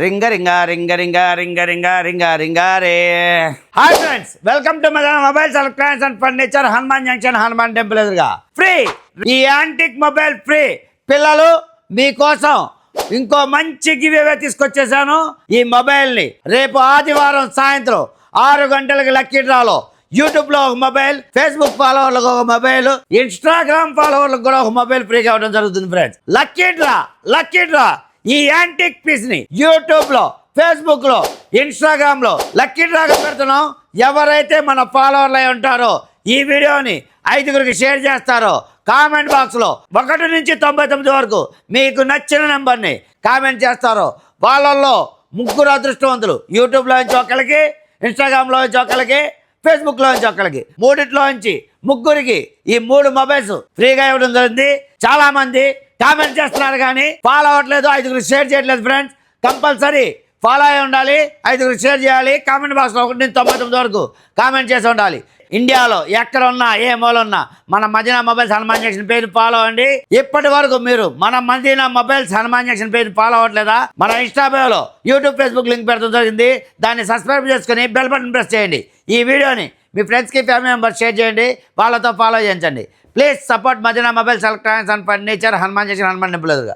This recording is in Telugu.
రింగ రింగ రింగ రింగ రింగ రింగ రింగ రింగ రే. Hi friends, welcome to Madana mobiles electronics and furniture, Hanuman junction, Hanuman temple ఎదురుగా. ఫ్రీ ఈ యాంటిక్ మొబైల్ ఫ్రీ. పిల్లలు మీకోసం ఇంకో మంచి గివ్ అవే తీసుకొచ్చేసాను. ఈ మొబైల్ ని రేపు ఆదివారం సాయంత్రం 6 గంటలకి లక్కీ డ్రాలో యూట్యూబ్ లో ఒక మొబైల్, ఫేస్బుక్ ఫాలోవర్లకు ఒక మొబైల్, ఇన్స్టాగ్రామ్ ఫాలోవర్లకు కూడా ఒక మొబైల్ ఫ్రీగా ఇవ్వడం జరుగుతుంది ఫ్రెండ్స్. లక్కీ డ్రా ఈ యాంటిక్ పీస్ ని యూట్యూబ్ లో, ఫేస్బుక్ లో, ఇన్స్టాగ్రామ్ లో లక్కీ డ్రాగా పెడుతున్నాం. ఎవరైతే మన ఫాలోవర్లు అయి ఉంటారో ఈ వీడియోని 5గురికి షేర్ చేస్తారో, కామెంట్ బాక్స్ లో 1 నుంచి 99 వరకు మీకు నచ్చిన నెంబర్ని కామెంట్ చేస్తారో వాళ్ళల్లో 3 అదృష్టవంతులు యూట్యూబ్లో నుంచి ఒకరికి, ఇన్స్టాగ్రామ్లో నుంచి ఒకరికి, ఫేస్బుక్లో నుంచి ఒకరికి, 3 నుంచి 3 ఈ 3 మొబైల్స్ ఫ్రీగా ఇవ్వడం జరిగింది. చాలా మంది కామెంట్ చేస్తున్నారు కానీ ఫాలో అవ్వట్లేదు, 5గురికి షేర్ చేయట్లేదు ఫ్రెండ్స్. కంపల్సరీ ఫాలో అయి ఉండాలి, 5గురికి షేర్ చేయాలి. కామెంట్ బాక్స్లో 1 నుంచి 99 వరకు కామెంట్ చేసి ఉండాలి. ఇండియాలో ఎక్కడ ఉన్నా, ఏ మూల ఉన్నా మన మదీనా మొబైల్స్ హనుమాన్ జంక్షన్ పేరు ఫాలో అవ్వండి. ఇప్పటి వరకు మీరు మన మదీనా మొబైల్స్ హనుమాన్ జంక్షన్ పేరు ఫాలో అవ్వట్లేదా? మన ఇన్స్టాగ్రామ్లో, యూట్యూబ్, ఫేస్బుక్ లింక్ పెడతాం జరిగింది. దాన్ని సబ్స్క్రైబ్ చేసుకుని బెల్ బటన్ ప్రెస్ చేయండి. ఈ వీడియోని మీ ఫ్రెండ్స్కి, ఫ్యామిలీ మెంబర్స్ షేర్ చేయండి, వాళ్ళతో ఫాలో చేయించండి. Please support Madina mobiles electronics and furniture, Hanuman junction, Hanuman temple ఎదురుగా.